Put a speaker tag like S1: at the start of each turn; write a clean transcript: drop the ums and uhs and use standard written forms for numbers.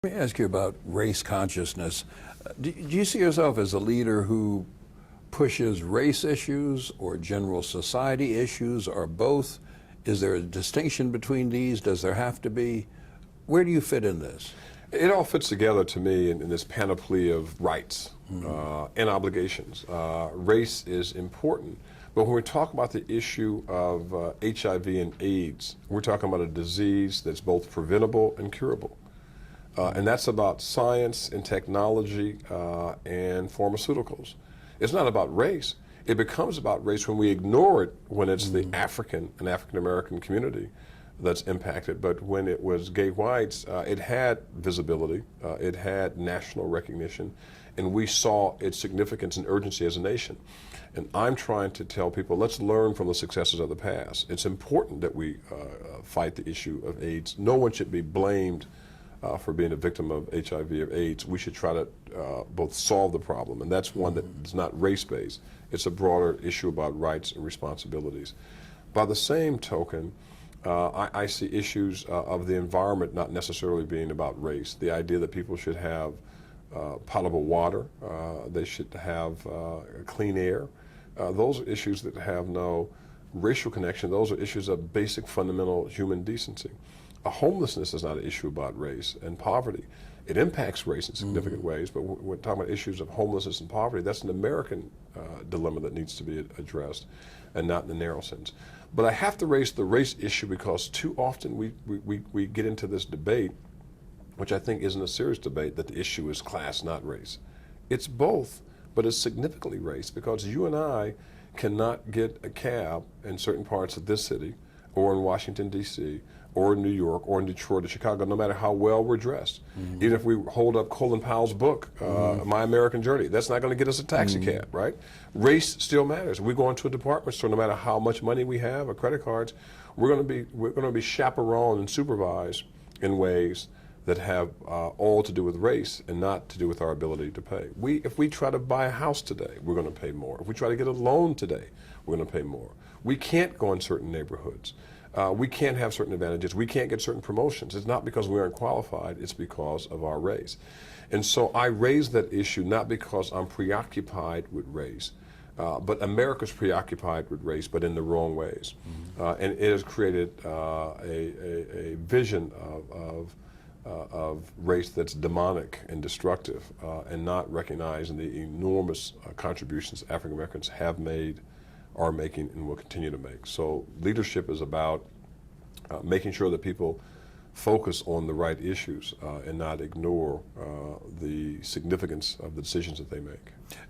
S1: Let me ask you about race consciousness. Do you see yourself as a leader who pushes race issues or general society issues or both? Is there a distinction between these? Does there have to be? Where do you fit in this?
S2: It all fits together to me in this panoply of rights and obligations. Race is important, but when we talk about the issue of HIV and AIDS, we're talking about a disease that's both preventable and curable. And that's about science and technology and pharmaceuticals. It's not about race. It becomes about race when we ignore it when it's the African and African American community that's impacted. But when it was gay whites, it had visibility, it had national recognition, and we saw its significance and urgency as a nation. And I'm trying to tell people, let's learn from the successes of the past. It's important that we fight the issue of AIDS. No one should be blamed for being a victim of HIV or AIDS. We should try to both solve the problem, and that's one that is not race-based. It's a broader issue about rights and responsibilities. By the same token, I see issues of the environment not necessarily being about race. The idea that people should have potable water, they should have clean air. Those are issues that have no racial connection. Those are issues of basic fundamental human decency. Homelessness is not an issue about race and poverty. It impacts race in significant ways, but we're talking about issues of homelessness and poverty. That's an American dilemma that needs to be addressed, and not in the narrow sense. But I have to raise the race issue because too often we get into this debate, which I think isn't a serious debate, that the issue is class, not race. It's both, but it's significantly race, because you and I cannot get a cab in certain parts of this city or in Washington, D.C., or in New York, or in Detroit, or Chicago, no matter how well we're dressed. Even if we hold up Colin Powell's book, My American Journey, that's not going to get us a taxi cab, right? Race still matters. We go into a department store, no matter how much money we have or credit cards, we're going to be chaperoned and supervised in ways that have all to do with race and not to do with our ability to pay. If we try to buy a house today, we're going to pay more. If we try to get a loan today, we're going to pay more. We can't go in certain neighborhoods. We can't have certain advantages. We can't get certain promotions. It's not because we aren't qualified. It's because of our race. And so I raise that issue not because I'm preoccupied with race, but America's preoccupied with race, but in the wrong ways. And it has created a vision of race that's demonic and destructive, and not recognizing the enormous contributions African Americans have made, are making, and will continue to make. So leadership is about making sure that people focus on the right issues and not ignore the significance of the decisions that they make.